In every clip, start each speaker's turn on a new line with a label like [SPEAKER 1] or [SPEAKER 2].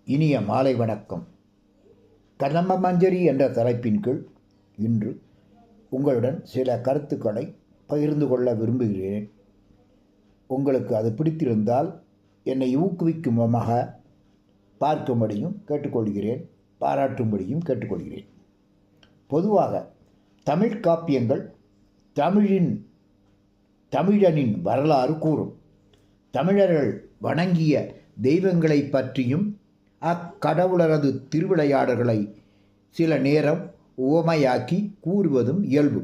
[SPEAKER 1] இனிய மாலை வணக்கம். கதம்ப மஞ்சரி என்ற தலைப்பின் கீழ் இன்று உங்களுடன் சில கருத்துக்களை பகிர்ந்து கொள்ள விரும்புகிறேன். உங்களுக்கு அது பிடித்திருந்தால் என்னை ஊக்குவிக்கும் விதமாக பார்க்கும்படியும் கேட்டுக்கொள்கிறேன், பாராட்டும்படியும் கேட்டுக்கொள்கிறேன். பொதுவாக தமிழ் காப்பியங்கள் தமிழனின் வரலாறு கூறும். தமிழர்கள் வணங்கிய தெய்வங்களை பற்றியும் அக்கடவுளரது திருவிளையாடல்களை சில நேரம் உவமையாக்கி கூறுவதும் இயல்பு.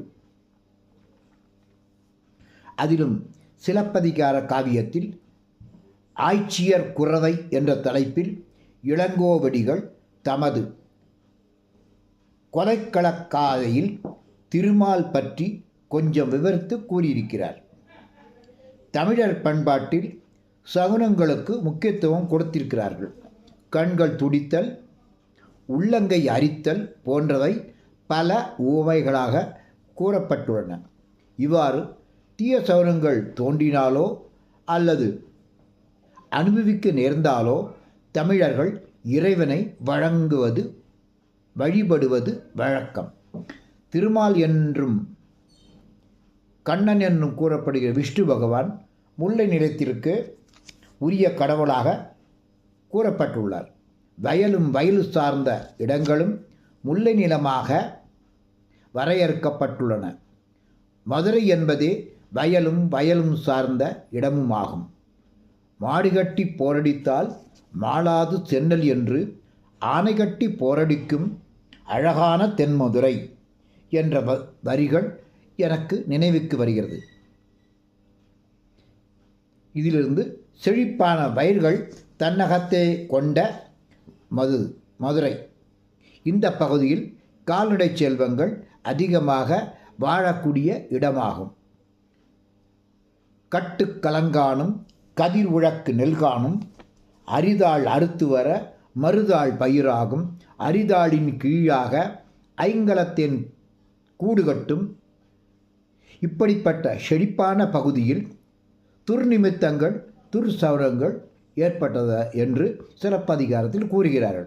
[SPEAKER 1] அதிலும் சிலப்பதிகார காவியத்தில் ஆய்ச்சியர் குரவை என்ற தலைப்பில் இளங்கோவடிகள் தமது கொலைக்களக்காதையில் திருமால் பற்றி கொஞ்சம் விவரித்து கூறியிருக்கிறார். தமிழர் பண்பாட்டில் சகுனங்களுக்கு முக்கியத்துவம் கொடுத்திருக்கிறார்கள். கண்கள் துடித்தல், உள்ளங்கை அரித்தல் போன்றவை பல உவமைகளாக கூறப்பட்டுள்ளன. இவ்வாறு தீய சகுனங்கள் தோன்றினாலோ அல்லது அனுபவிக்க நேர்ந்தாலோ தமிழர்கள் இறைவனை வழிபடுவது வழக்கம். திருமால் என்றும் கண்ணன் என்றும் கூறப்படுகிற விஷ்ணு பகவான் முல்லை நிலத்திற்கு உரிய கடவுளாக கூறப்பட்டுள்ளார். வயலு சார்ந்த இடங்களும் முல்லை நிலமாக வரையறுக்கப்பட்டுள்ளன. மதுரை என்பதே வயலும் சார்ந்த இடமும் ஆகும். மாடுகட்டி போரடித்தால் மாளாது சென்னல் என்று ஆனைகட்டி போரடிக்கும் அழகான தென்மதுரை என்ற வரிகள் எனக்கு நினைவுக்கு வருகிறது. இதிலிருந்து செழிப்பான வயல்கள் தன்னகத்தே கொண்ட மதுரை. இந்த பகுதியில் கால்நடை செல்வங்கள் அதிகமாக வாழக்கூடிய இடமாகும். கட்டுக்கலங்கானும் கதிர் உழக்கு நெல்கானும் அரிதாள் அறுத்து வர மறுதாள் பயிராகும். அரிதாளின் கீழாக ஐங்கலத்தின் கூடுகட்டும். இப்படிப்பட்ட செழிப்பான பகுதியில் துர்நிமித்தங்கள் துர்சவரங்கள் ஏற்பட்டது என்று சிலப்பதிகாரத்தில் கூறுகிறார்கள்.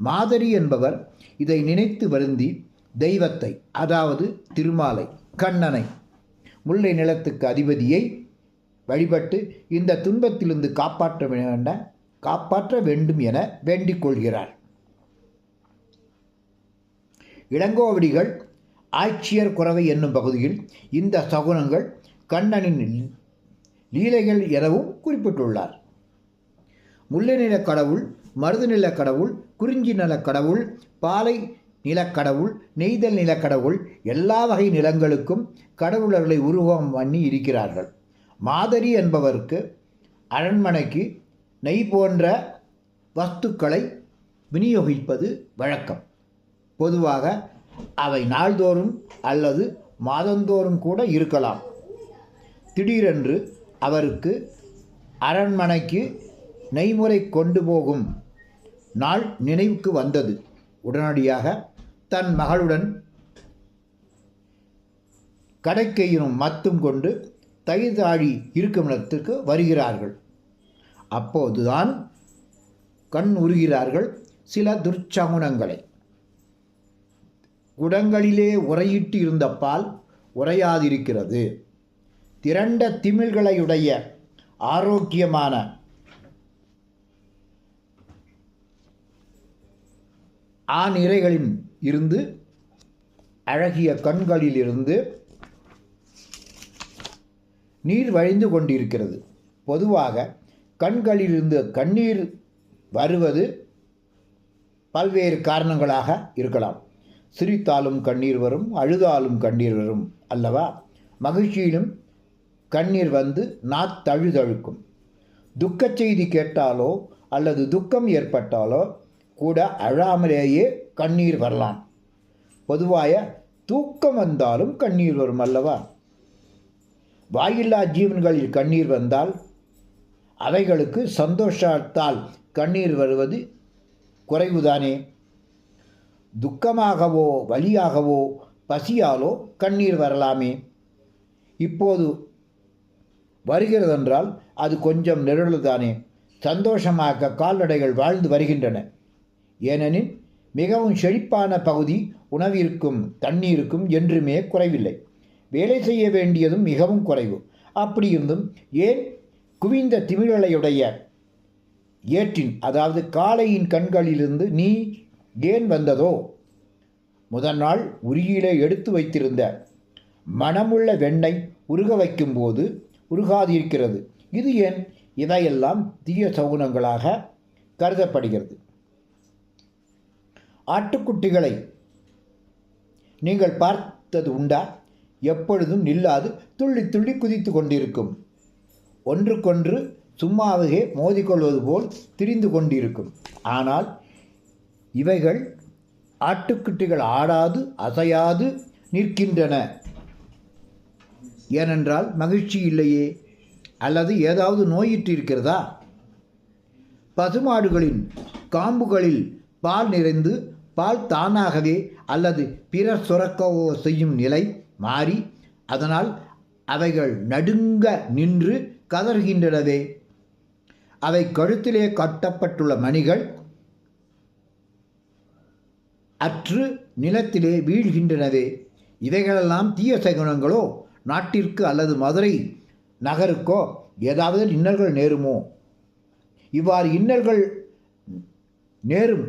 [SPEAKER 1] மாதரி என்பவர் இதை நினைத்து வருந்தி தெய்வத்தை, அதாவது திருமாலை, கண்ணனை, முல்லை நிலத்துக்கு அதிபதியை வழிபட்டு இந்த துன்பத்திலிருந்து காப்பாற்ற வேண்டும் என வேண்டிக் கொள்கிறார். இளங்கோவடிகள் ஆய்ச்சியர் குரவை என்னும் பகுதியில் இந்த சகுனங்கள் கண்ணனின் லீலைகள் எனவும் குறிப்பிட்டுள்ளார். முல்லை நிலக் கடவுள், மருது நிலக் கடவுள், குறிஞ்சி நிலக் கடவுள், பாலை நிலக்கடவுள், நெய்தல் நிலக்கடவுள் எல்லா வகை நிலங்களுக்கும் கடவுளர்களை உருவம் பண்ணி இருக்கிறார்கள். மாதரி என்பவருக்கு அரண்மனைக்கு நெய் போன்ற வஸ்துக்களை விநியோகிப்பது வழக்கம். பொதுவாக அவை நாள்தோறும் அல்லது மாதந்தோறும் கூட இருக்கலாம். திடீரென்று அவருக்கு அரண்மனைக்கு நெய்முறை கொண்டு போகும் நாள் நினைவுக்கு வந்தது. உடனடியாக தன் மகளுடன் கடைக்கையினும் மத்தும் கொண்டு தயிர்தாழி இருக்கும் இடத்திற்கு வருகிறார்கள். அப்போதுதான் கண் உருகிறார்கள் சில துர்ச்சகுனங்களை. குடங்களிலே உரையிட்டு இருந்த பால் உரையாதிருக்கிறது. திரண்ட திமிழ்களையுடைய ஆரோக்கியமான ஆணிரைகளில் இருந்து அழகிய கண்களிலிருந்து நீர் வழிந்து கொண்டிருக்கிறது. பொதுவாக கண்களிலிருந்து கண்ணீர் வருவது பல்வேறு காரணங்களாக இருக்கலாம். சிரித்தாலும் கண்ணீர் வரும், அழுதாலும் கண்ணீர் வரும் அல்லவா? மகிழ்ச்சியிலும் கண்ணீர் வந்து நாத்தழுதழுக்கும். துக்க செய்தி கேட்டாலோ அல்லது துக்கம் ஏற்பட்டாலோ கூட அழாமலேயே கண்ணீர் வரலாம். பொதுவாக தூக்கம் வந்தாலும் கண்ணீர் வரும் அல்லவா? வாயில்லா ஜீவன்களில் கண்ணீர் வந்தால் அவைகளுக்கு சந்தோஷத்தால் கண்ணீர் வருவது குறைவுதானே. துக்கமாகவோ வலியாகவோ பசியாலோ கண்ணீர் வரலாமே. இப்போது வருகிறதென்றால் அது கொஞ்சம் நிழலுதானே. சந்தோஷமாக கால்நடைகள் வாழ்ந்து வருகின்றன. ஏனெனில் மிகவும் செழிப்பான பகுதி, உணவிற்கும் தண்ணீருக்கும் என்றுமே குறைவில்லை. வேலை செய்ய வேண்டியதும் மிகவும் குறைவு. அப்படி இருந்தும் ஏன் குவிந்த திமிழலையுடைய ஏற்றின், அதாவது காளையின் கண்களிலிருந்து நீ ஏன் வந்ததோ? முதல் நாள் உருகியிலே எடுத்து வைத்திருந்த மனமுள்ள வெண்ணெய் உருக வைக்கும்போது உருகாதிருக்கிறது. இது ஏன்? இவையெல்லாம் தீய சகுனங்களாக கருதப்படுகிறது. ஆட்டுக்குட்டிகளை நீங்கள் பார்த்தது உண்டா? எப்பொழுதும் நில்லாது துள்ளி துள்ளி குதித்து கொண்டிருக்கும். ஒன்றுக்கொன்று சும்மாவே மோதிக்கொள்வது போல் திரிந்து கொண்டிருக்கும். ஆனால் இவைகள் ஆட்டுக்குட்டிகள் ஆடாது அசையாது நிற்கின்றன. ஏனென்றால் மகிழ்ச்சி இல்லையே, அல்லது ஏதாவது நோயிற்று இருக்கிறதா? பசுமாடுகளின் காம்புகளில் பால் நிறைந்து பால் தானாகவே அல்லது பிறர் சுரக்கவோ செய்யும் நிலை மாறி அதனால் அவைகள் நடுங்க நின்று கதறுகின்றனவே. அவை கழுத்திலே கட்டப்பட்டுள்ள மணிகள் அற்று நிலத்திலே வீழ்கின்றனவே. இவைகளெல்லாம் தீய சகுனங்களோ? நாட்டிற்கு அல்லது மதுரை நகருக்கோ ஏதாவது இன்னல்கள் நேருமோ? இவ்வாறு இன்னல்கள் நேரும்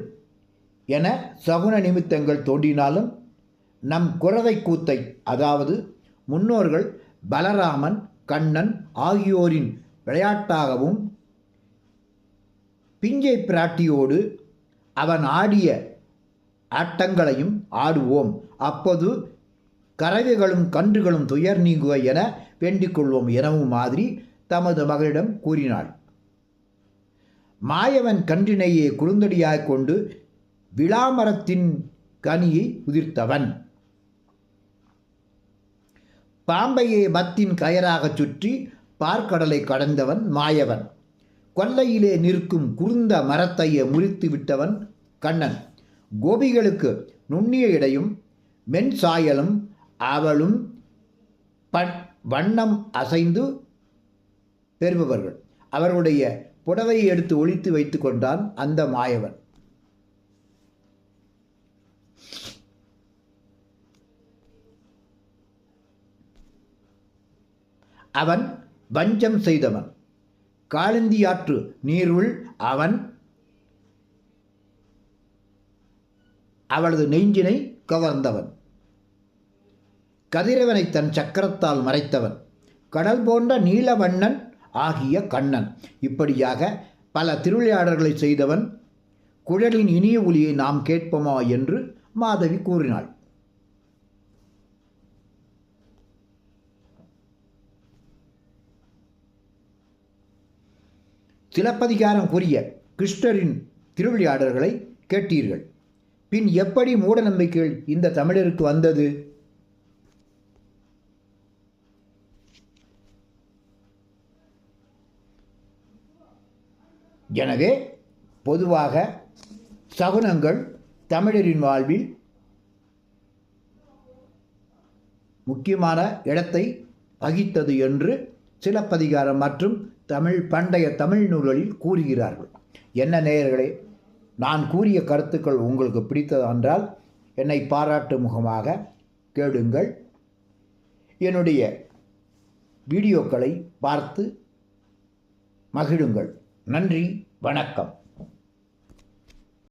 [SPEAKER 1] என சகுன நிமித்தங்கள் தோன்றினாலும் நம் குறவை கூத்தை, அதாவது முன்னோர்கள் பலராமன், கண்ணன் ஆகியோரின் விளையாட்டாகவும் பிஞ்சை பிராட்டியோடு அவன் ஆடிய ஆட்டங்களையும் ஆடுவோம். அப்போது கறவைகளும் கன்றுகளும் துயர் நீங்குக என வேண்டிக் கொள்வோம் எனவும் மாதிரி தமது மகளிடம் கூறினாள். மாயவன் கன்றினையே குறுந்தடியாய் கொண்டு விளாமரத்தின் கனியை உதிர்த்தவன், பாம்பையே மத்தின் கயராகச் சுற்றி பார்க்கடலை கடந்தவன் மாயவன், கொல்லையிலே நிற்கும் குறுந்த மரத்தையே முறித்து விட்டவன் கண்ணன். கோபிகளுக்கு நுண்ணிய இடையும் மென் சாயலும் அவளும் வண்ணம் அசைந்து பெறுபவர்கள். அவர்களுடைய புடவையை எடுத்து ஒளித்து வைத்து கொண்டான் அந்த மாயவன். அவன் வஞ்சம் செய்தவன். காளந்தியாற்று நீருள் அவன் அவளது நெஞ்சினை கவர்ந்தவன். கதிரவனை தன் சக்கரத்தால் மறைத்தவன். கடல் போன்ற நீலவண்ணன் ஆகிய கண்ணன். இப்படியாக பல திருவிளையாடல்களை செய்தவன். குழலின் இனிய ஒலியை நாம் கேட்போமா என்று மாதவி கூறினாள். சிலப்பதிகாரம் கூறிய கிருஷ்ணரின் திருவிளையாடல்களை கேட்டீர்கள். பின் எப்படி மூட நம்பிக்கைகள் இந்த தமிழருக்கு வந்தது? எனவே பொதுவாக சகுனங்கள் தமிழரின் வாழ்வில் முக்கியமான இடத்தை வகித்தது என்று சிலப்பதிகாரம் மற்றும் பண்டைய தமிழ் நூல்களில் கூறுகிறார்கள். என்ன நேயர்களே, நான் கூறிய கருத்துக்கள் உங்களுக்கு பிடித்ததென்றால் என்னை பாராட்டு முகமாக கேளுங்கள். என்னுடைய வீடியோக்களை பார்த்து மகிழுங்கள். நன்றி, வணக்கம்.